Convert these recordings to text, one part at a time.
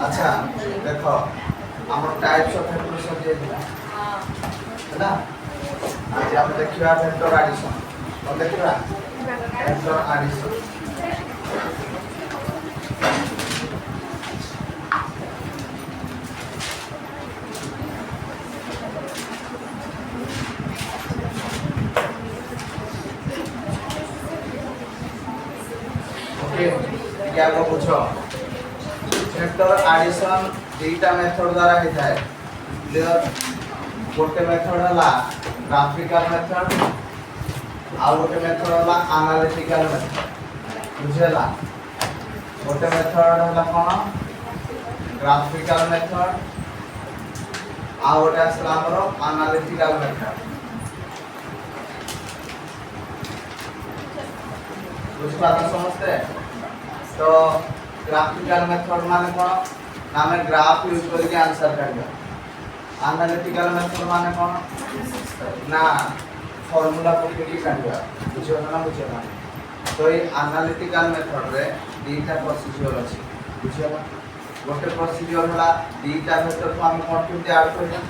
अच्छा देख आम टाइप्स ऑफ वेक्टर दिए है ना। आज हम देखिए वेक्टर एडिशन तो देखिए वेक्टर एडिशन ओके क्या को पूछो वेक्टर एडिशन दुईटा मेथड द्वारा होता है क्लियर। गोटे मेथड हला ग्राफिकल मेथड आ गोटे मेथड हला एनालिटिकल मेथड बुझेला। गोटे मेथड हला कोन ग्राफिकल मेथड आ गोटे आसला हमरो एनालिटिकल मेथड बुझला तो समझते। तो ग्राफिकल मेथड माने कोन ना मैं ग्राफ यूज करके आंसर करबो। एनालिटिकल मेथड माने कोन ना फार्मूला पके के काढबा बुझो ना बुझो ना। तो ये एनालिटिकल मेथड रे दीटा प्रोसीजर अछि बुझो ना। गोटे प्रोसीजर हला दीटा वेक्टर को हम क्वांटिटी ऐड करबा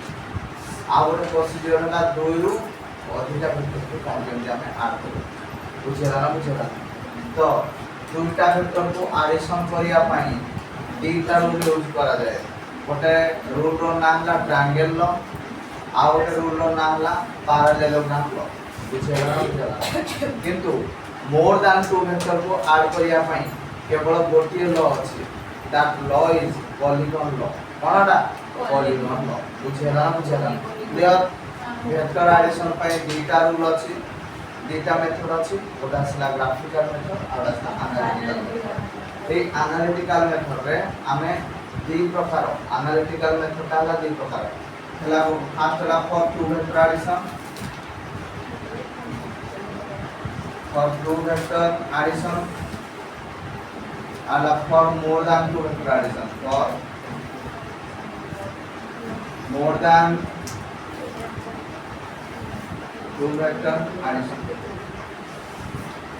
आ गोटे प्रोसीजर हला दुई रु अधिक वेक्टर को क्वांटिटी हम ऐड करबा बुझो ना बुझो ना। तो दुईटा वेक्टर को एडिशन करिया पाई दीटा रूल यूज करा जाए। गोटे रूल रो नाम हला ट्रायंगल लो आ गोटे रूल रो नाम हला पैरेललोग्राम लो बुझेला बुझेला। किंतु मोर देन टू वेक्टर को ऐड करिया पाई केवल गोटे लॉ अछि that law is polygon law कोनडा पॉलीगॉन लॉ बुझेला बुझेला क्लियर। वेक्टर एडिशन पाई दीटा रूल अछि दीटा मेथड अछि गोटा असला ग्राफिकल मेथड आ असला एनालिटिकल मेथड। ए एनालिटिकल मेथड रे हमें दी प्रकार एनालिटिकल मेथड काला दी प्रकार हला फर्स्ट हला for two vector addition for two vector addition आला for more than two vector addition for more than two vector addition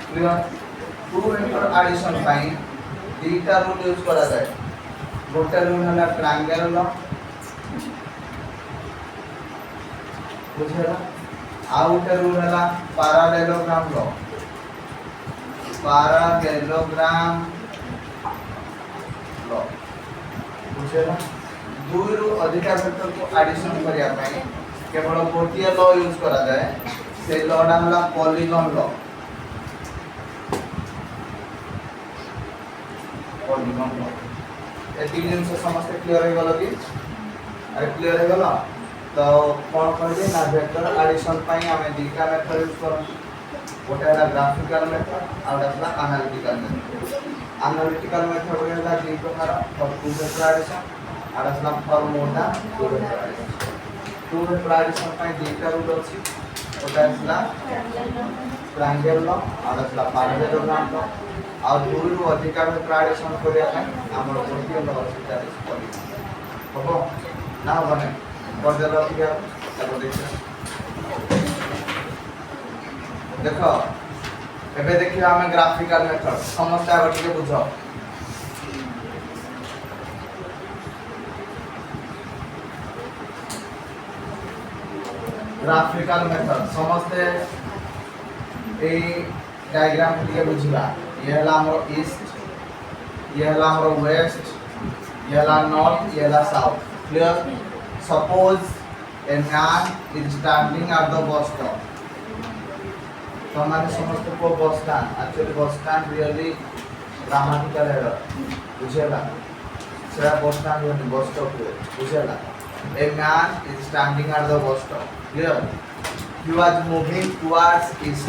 clear. Two vector addition पाई दीटा रूल यूज करा जाए। गोटे रूल हला ट्रायंगल लॉ बुझेला आ गोटे रूल हला पैरेललोग्राम लॉ पैरेललोग्राम लॉ बुझेला। दुई रु अधिक वेक्टर को एडिशन करिया पाई केवल गोटे लॉ यूज करा जाए से लॉडा हला पॉलीगॉन लॉ पॉलीगॉन लॉ। ए तीन दिन से समस्त क्लियर हो गलो कि अरे क्लियर हो गलो। तो कोन कहबे ना वेक्टर एडिशन पाई हमें दीटा मेथड यूज करम गोटे हला ग्राफिकल मेथड आ गोटे हला एनालिटिकल मेथड। एनालिटिकल मेथड रे हला दी प्रकार फॉर टू वेक्टर एडिशन आ हला for more than two vector addition. Two vector addition पाई दीटा रूल अछि गोटे हला ट्रायंगल लॉ आ हला पैरेललोग्राम लॉ आ दुई रु अधिक वेक्टर एडिशन करिया पाई हमर गोटे लॉ अछि दैट इज पॉलीगॉन होबो ना बने कर देलो कि ताको देखो एबे देखियो हमें ग्राफिकल मेथड समस्या गटिके बुझो। ग्राफिकल मेथड समस्ते ए डायग्राम के बुझिबा ये हला हमरो ईस्ट ये हला हमरो वेस्ट ये हला नॉर्थ ये हला south clear. Suppose a man is standing at the bus stop तो हमारे समस्त को bus stand actually bus stand really grammatical error बुझेला सेरा बस स्टैंड होनी बस स्टॉप हुए बुझेला। a man is standing at the bus stop clear he was moving towards east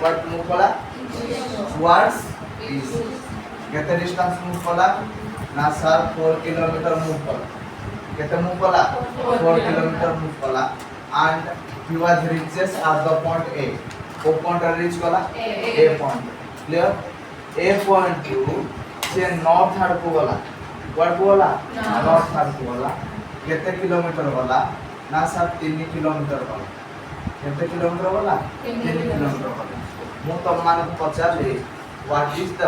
what move कला towards east केते डिस्टेंस मूव कला ना sir 4 kilometre move कला केते मूव कला 4 किलोमीटर मूव कला and he was reaches at the point A को point reach कला A point clear. A point two से नॉर्थ साइड को गला व्हाट को गला नॉर्थ साइड को गला केते किलोमीटर गला ना सर 3 किलोमीटर गला केते किलोमीटर गला 3 किलोमीटर गला। मु तम मान पचारली what is the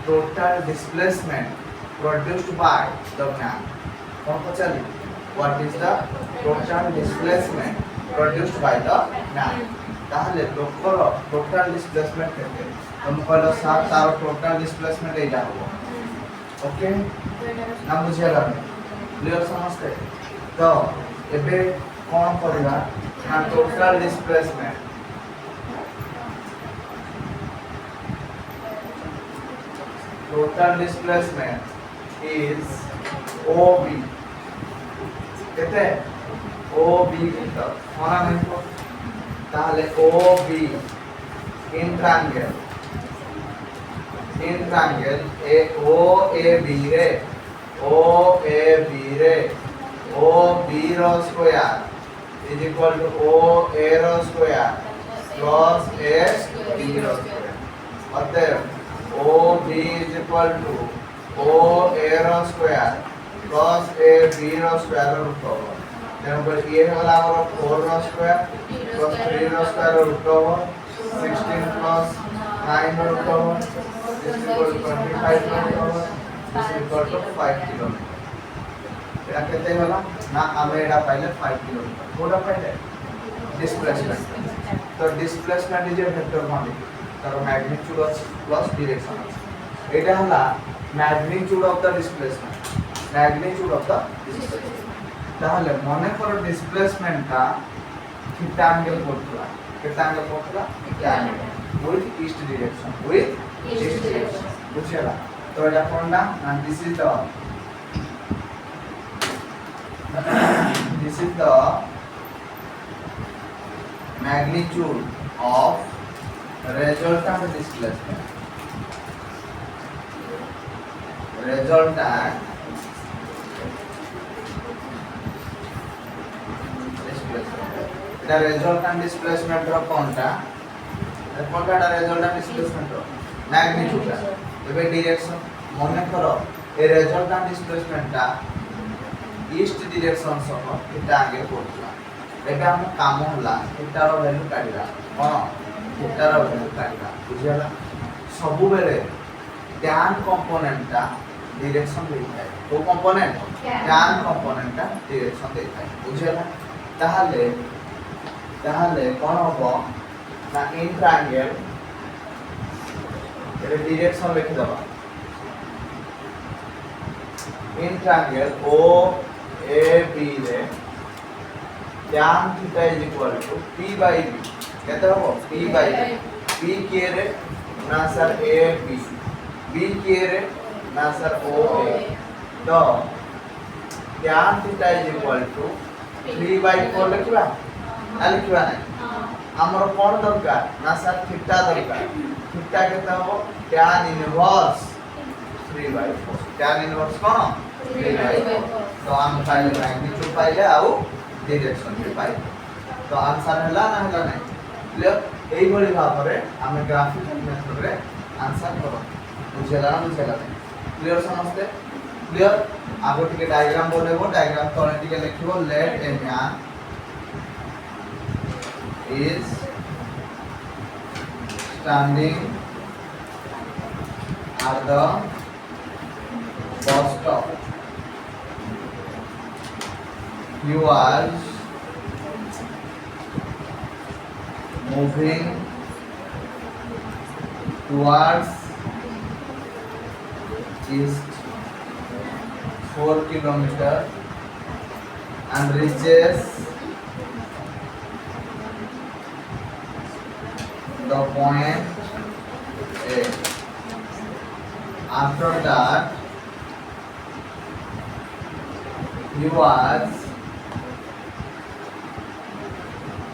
total displacement produced by the man. कौन पचाली? What is the total displacement produced by the man? ताहले लोकर total displacement केते? तुम कहलो सात तार total displacement एटा हो. ओके? ना बुझिया लागने. क्लियर समझते? तो एबे कौन करिवा? ना total displacement. Total displacement is OB. केते? OB कितना? होना नहीं को? ताहले OB in triangle A OAB रे OB row square is equal to OA row square plus AB row square. अतः OB is equal to OA row square plus AB row square root over. Then ये वाला हमारा 4 रो square plus 3 row square root over 16 plus 9 root over. This is equal to 25 root over. This is equal to 5 kilometer. क्या कहते हैं वाला? ना हमें पहले 5 किलोमीटर. पूरा पहले displacement. तो displacement is a vector quantity. तर magnitude plus direction. এটা হলো magnitude of the displacement. Magnitude of the displacement. তাহলে মনে করো ডিসপ্লেসমেন্টটা থিটা অ্যাঙ্গেল করতলা. কেটা অ্যাঙ্গেল করতলা? Theta angle with east direction. With east direction. বুঝছিলা? তো এটা কোনটা? না this is the magnitude of resultant displacement. Resultant displacement. এটা resultant displacement র কোনটা? কোনটা resultant displacement র? magnitude টা। এবে direction মনে করো এই resultant displacement টা east direction সহ এটা আগে করছিলা। ଏବେ ଆମ କାମ ହେଲା θ ର ଭ୍ୟାଲୁ କାଢିବା। କ'ଣ? θ ର ଭ୍ୟାଲୁ କାଢିବା। ବୁଝିଗଲା? ସବୁବେଳେ tan କମ୍ପୋନେଣ୍ଟଟା ଡିରେକ୍ସନ ଦେଇଥାଏ। କୋଉ କମ୍ପୋନେଣ୍ଟ? tan କମ୍ପୋନେଣ୍ଟଟା ଡିରେକ୍ସନ ଦେଇଥାଏ। ବୁଝିଗଲା? ତାହେଲେ କ'ଣ ହବ ନା ଇନ୍ ଟ୍ରାଆଙ୍ଗେଲ ଏରେ ଡିରେକ୍ସନ ଲେଖିଦବା। In triangle O A B ରେ tan theta is equal to P by B. कहते हो P by B. P के रे ना सर A B. B के रे ना सर O A. तो tan theta is equal to 3 by 4 लिखवा। लिखवा नहीं। हमरो कौन दरकार? ना सर थीटा दरकार। थीटा कहते हो tan inverse 3 by 4. tan inverse कौन? 3 by 4. तो हम फाइल मैग्नीट्यूड पाइले आउ डायरेक्शन भी पाइले। तो आंसर हला ना हला नहीं। क्लियर? एई भली भाबरे हम ग्राफिकल मेथड रे आंसर करो। बुझेला ना बुझेला नहीं? क्लियर समझते? क्लियर? आगो टिके डायग्राम बोलेबो। डायग्राम तळे टिके लिखिबो let a man is standing at the bus stop. He was moving towards east 4 kilometers and reaches the point A. After that, he was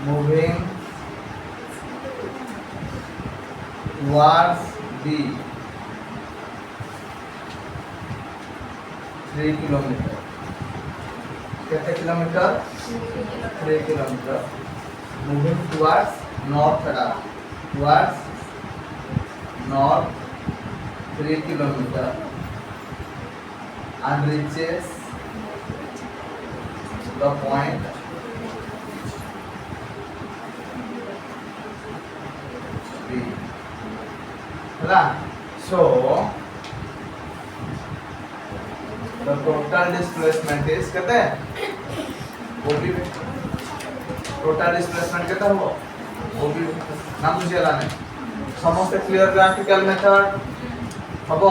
moving towards B 3 kilometers. कितने kilometre? 3 kilometers. Moving towards north towards north 3 kilometers and reaches the point B. So तो total displacement is कहते ओबी total displacement कहते हो ओबी ना बुझे लाने समस्त clear graphical method हबो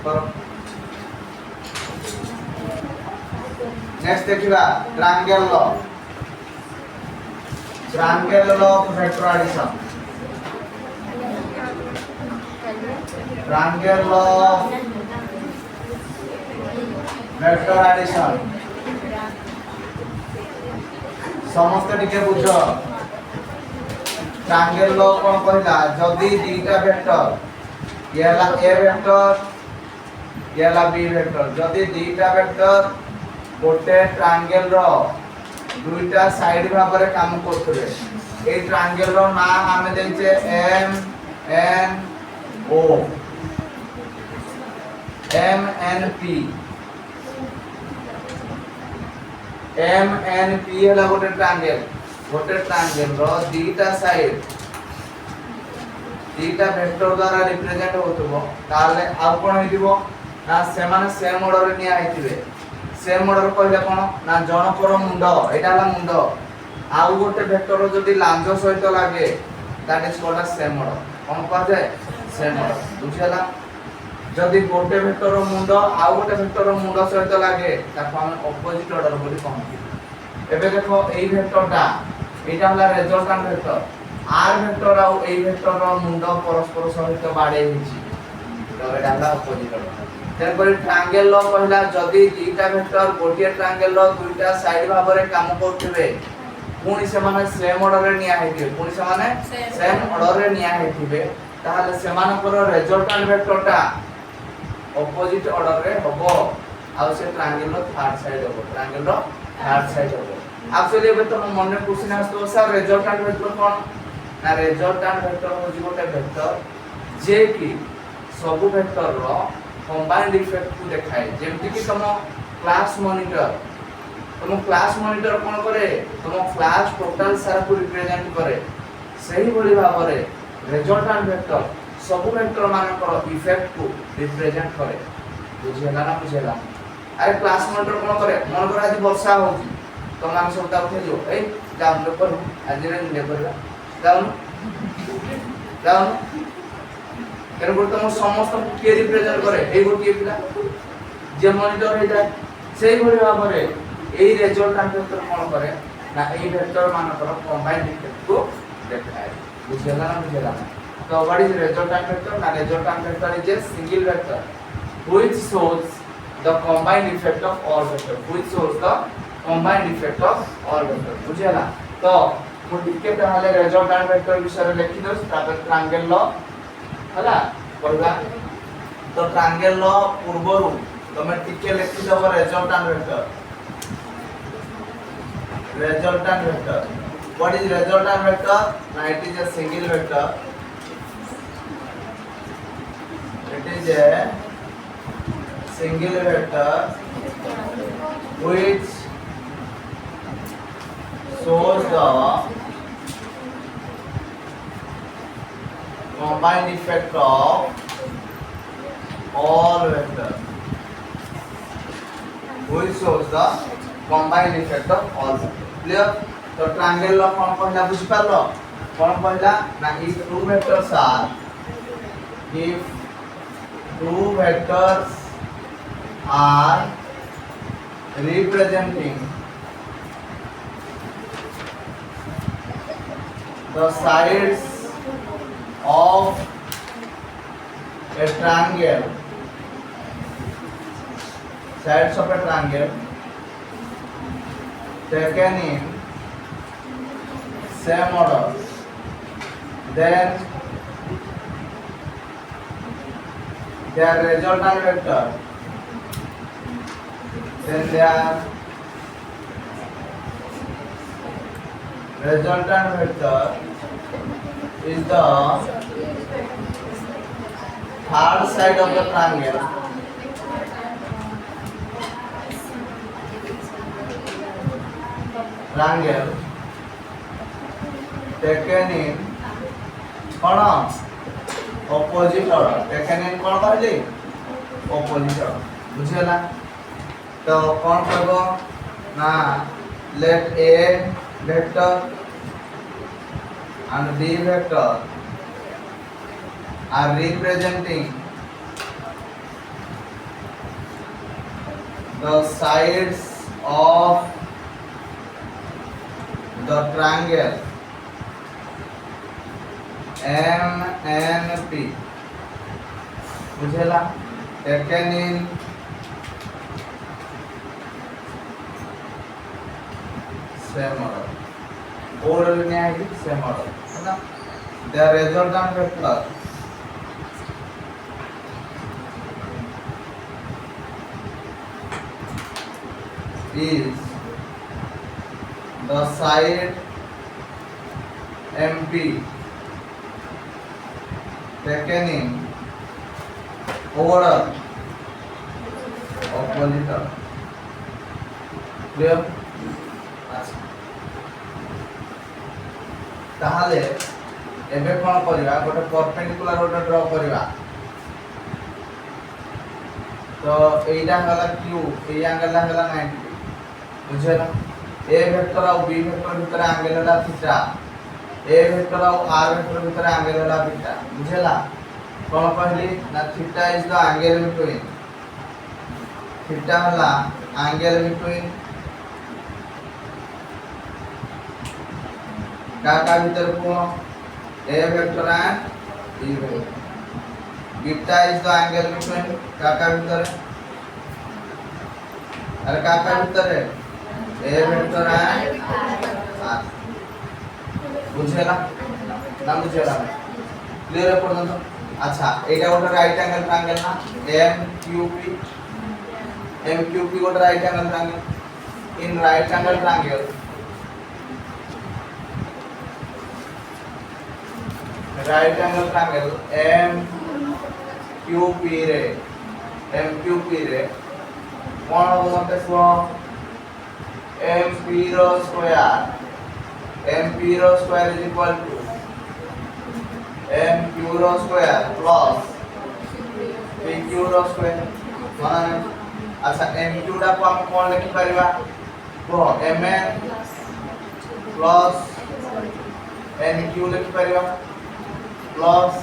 करो नेक्स्ट देखिबा triangle law of vector addition triangle law of vector addition समस्त टिके बुझ ट्रायंगल लॉ कोन कहला जदी दीटा वेक्टर येला ए वेक्टर येला बी वेक्टर जदी दीटा वेक्टर गोटे ट्रायंगल रो दुईटा साइड भाबरे काम करथले ए ट्रायंगल रो नाम हमें देचे M N O M N P हला गोटे ट्रायंगल रो दीटा साइड दीटा वेक्टर द्वारा रिप्रेजेंट होतबो ताले आ कोन हेतिबो ना से माने सेम ऑर्डर रे निया हेतिबे सेम ऑर्डर कहले कोन ना जनकर मुंड एटा हला मुंड आउ गोटे वेक्टर जदी लांज सहित लागे that is called a same order कोन कह जाय सेम ऑर्डर बुझला जदी गोटे वेक्टर मुंड आउ गोटे वेक्टर मुंड सहित लागे ताको हम ऑपोजिट ऑर्डर बोली कहू एबे देखो एई वेक्टरटा एटा हला रिजल्टेंट वेक्टर आर वेक्टर आउ एई वेक्टर रो मुंड परस्पर सहित बाडे हिची तो एटा हला ऑपोजिट ऑर्डर देन पर ट्रायंगल लॉ कहला जदी दीटा वेक्टर गोटे ट्रायंगल रो दुईटा साइड भाबरे काम करथिबे पुणी से माने सेम ऑर्डर रे निया हेतिबे पुणी से माने सेम ऑर्डर रे निया हेतिबे ताहाले सेमानकर रिजल्टेंट वेक्टरटा ऑपोजिट ऑर्डर रे हबो आ से ट्रायंगल रो थर्ड साइड हबो ट्रायंगल रो थर्ड साइड हबो एक्चुअली एबे तो मन में क्वेश्चन आस्तो सर रिजल्टेंट वेक्टर कोन ना रिजल्टेंट वेक्टर होजी गोटे वेक्टर जे कि सब वेक्टर रो कंबाइंड इफेक्ट को देखाए जेमति कि तुम क्लास मॉनिटर कोन करे तुम क्लास टोटल सारा को रिप्रेजेंट करे सही भली भाबरे रिजल्टेंट वेक्टर सब वेक्टर मानकर इफेक्ट को रिप्रेजेंट करे बुझेला ना बुझेला अरे क्लास मॉनिटर कोन करे मन कर आज वर्षा होची तो मान सब ता उठे जो ए जाम पेपर आज रे ने करला जाऊन केन को तुम समस्त के रिप्रेजेंट करे ए गोटी पिला जे मॉनिटर हे जाय सेही भली भाबरे एई रिजल्टेंट वेक्टर कोन करे ना एई वेक्टर मानकर कंबाइंड इफेक्ट को देखाए बुझेला ना बुझेला तो व्हाट इज रिजल्टेंट वेक्टर ना resultant vector is a single vector which shows the combined effect of all vector बुझेला तो मु टिके ताले रिजल्टेंट वेक्टर विषय लिखि दस तापर ट्रायंगल लॉ हला कहला तो ट्रायंगल लॉ पूर्वरु तमे टिके लिखि दब resultant vector what is resultant vector now it is a single vector which shows the combined effect of all vectors which shows the combined effect of all vectors clear तो triangle law कोन कहला बुझ पालो कोन कहला ना if two vectors are representing the sides of a triangle taken in same order, then their resultant vector, then their resultant vector is the third side of the triangle. Triangle taken in कौन opposite order taken in कौन कहले opposite order बुझेला तो कौन करबो ना let a vector and b vector are representing the sides of the triangle MNP बुझेला taken in same order order में आएगी same order है ना the resultant vector is the side MP taken in order opposite order. Clear? ताहले एबे कोन करिवा गोटे perpendicular road draw करिवा तो एइडा हला क्यू ए एंगल हला 90 बुझेला ए वेक्टर और बी वेक्टर भीतर एंगल हला थीटा ए वेक्टर और आर वेक्टर भीतर एंगल हला बीटा बुझेला कोन कहली ना theta is the angle between theta हला एंगल बिटवीन का भीतर को A vector and B vector beta is the angle between का भीतर अरे का भीतर है ए वेक्टर एंड आर बुझेला ना बुझेला क्लियर है पर्यंत अच्छा एटा गोटे राइट एंगल ट्रायंगल ना एमक्यूपी गोटे right angle triangle in right angle triangle right angle triangle M Q P रे कोन हो मते सो MP रो square is equal to MQ रो स्क्वायर प्लस PQ रो स्क्वायर माने अच्छा MQ डा को हम कोन लिखि परिबा को MN प्लस NQ लिखि परिबा प्लस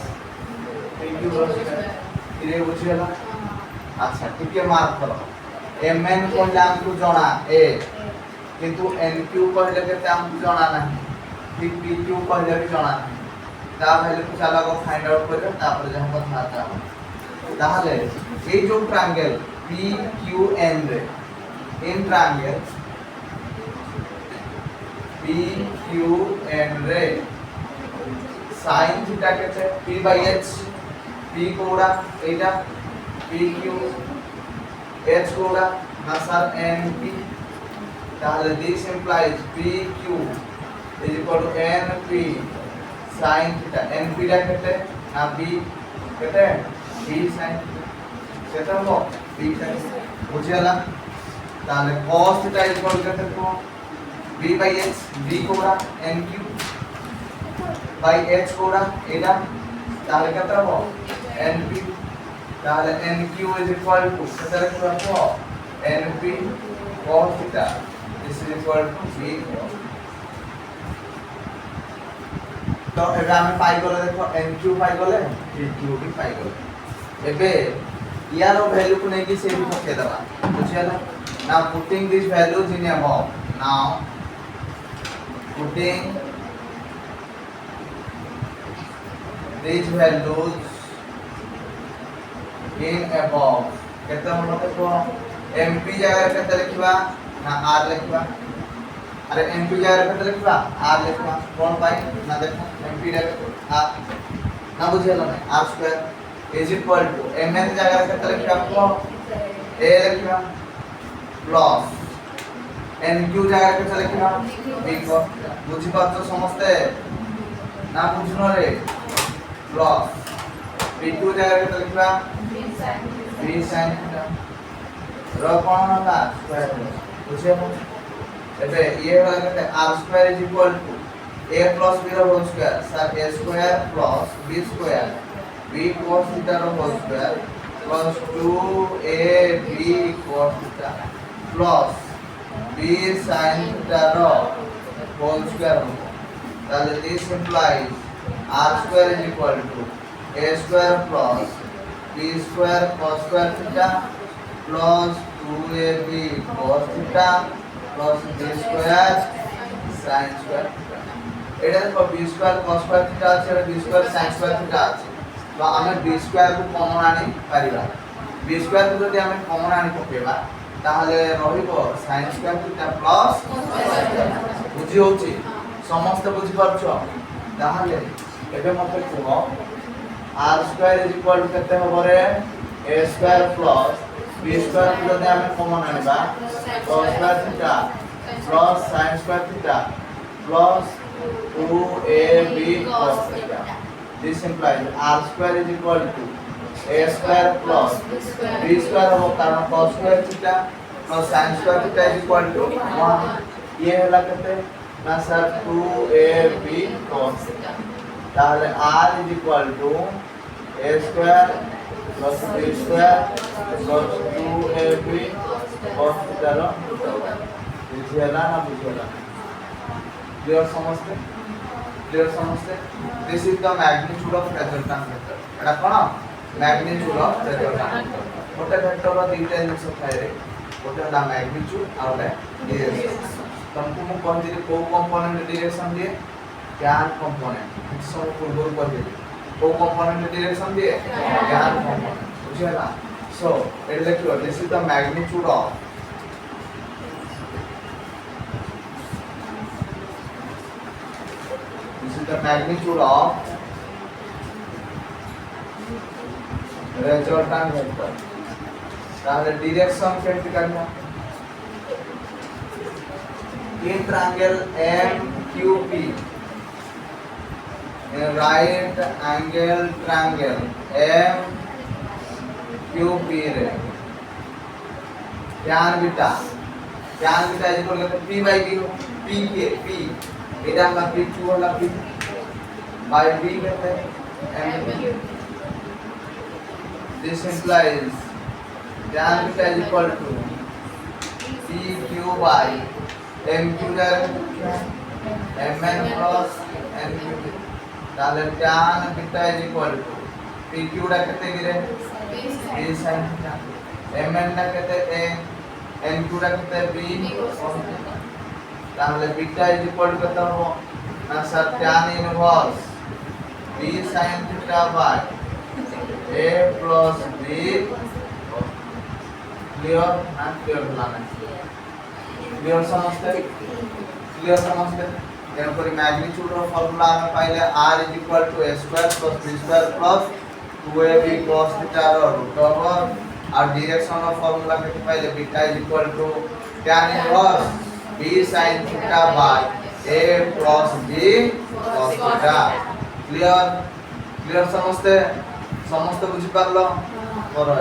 PQ रो स्क्वायर इरे बुझियला अच्छा ठीक है मार्क करो MN कोन हमको जणा ए किंतु NQ कहले केते हमको जणा नहीं ठीक PQ कहले भी जणा नहीं ता वैल्यू को चला को फाइंड आउट करियो तापर जहां पर था ताहले ए जो ट्रायंगल PQN रे इन ट्रायंगल PQN रे sin थीटा केते P/h P कोडा एटा PQ H कोडा ना सर NP ताहले this implies PQ is equal to NP sin theta NP ला केते ना B केते B sin सेटा हो B sin बुझियला ताहले cos theta is equal to केते को B/h B कोडा NQ by H कोडा एटा ताहले केते हो NP ताहले NQ is equal to केते लिखबो NP cos theta is equal to B तो एबे हम पाई गले देखो NQ पाई गले PQ भी पाई गले एबे यार वैल्यू को नहीं कि से भी रखे दवा बुझियला now putting these values in above now putting these values in above केते हम देखो MP जगह केते लिखबा ना R लिखबा अरे MP जगह केते लिखबा R लिखबा कोन पाई ना देखो MP जगह R ना बुझियला ना R² is equal to MN जगह केते लिखबा को A लिखबा प्लस NQ जगह केते लिखबा B को बुझि पाछो समस्ते ना बुझनो रे प्लस PQ जगह केते लिखबा B sin थीटा रो कोन होला स्क्वायर बुझे एबे ये होला केते r² is equal to a plus b रो whole square sir a square plus b square b cos theta रो whole square plus 2ab cos theta plus b sin theta रो whole square हो ताले this implies r square is equal to a square plus b square cos square theta plus 2ab cos theta plus b square sin square theta एटा देखो b square cos square theta আছে আর b square sin square theta আছে तो आमे b square को common आनी Paribas b square को जदि आमे कॉमन आनी पकेबा ताहले रहिबो sin स्क्वायर थीटा प्लस बुझी होची समस्त बुझी परछो ताहले एबे मते कुहो r square is equal to केते होबो रे a square plus b square को जदि आमे कॉमन आनिबा cos square theta plus sin square theta plus 2ab cos theta this implies r square is equal to a square plus b square हो कारण cos square theta plus sin square theta is equal to 1 ये होला कहते ना sir 2ab cos theta ताहले r is equal to a square plus b square plus 2ab cos theta रो बुझियला ना बुझियला क्लियर समझते this is the magnitude of resultant vector एटा कोन magnitude of resultant vector गोटे वेक्टर रो दुईटा जिंस थाए रे गोटे होला magnitude आ गोटे direction तुमको मु कहि दिली को कंपोनेंट डायरेक्शन दिए ज्ञान कंपोनेंट किछ सब पूर्व कह दिली को कंपोनेंट डायरेक्शन दिए ज्ञान कंपोनेंट बुझियला सो एटा देखियो this is the magnitude of the magnitude of resultant vector ताहले डायरेक्शन केमति करना in triangle MQP in right angle triangle MQP रे tan beta is equal to p by b p के p एटा हमरा p2 होला p by b कहते हैं m this implies tan theta is equal to pq by mq mn plus nq ताले tan theta is equal to pq टा कहते गिरे b sin theta mn टा कहते a nq टा कहते b cos theta ताले बीटा is equal to कहता हो ना sir tan inverse b sin theta by a plus b clear and clear banana clear समझते therefore magnitude of formula हमें पाइले r is equal to a square plus b square plus 2ab cos theta row root over और direction of formula के पाइले beta is equal to tan inverse b sin theta by a plus b cos theta clear समझते समस्त बुझी पारलो करो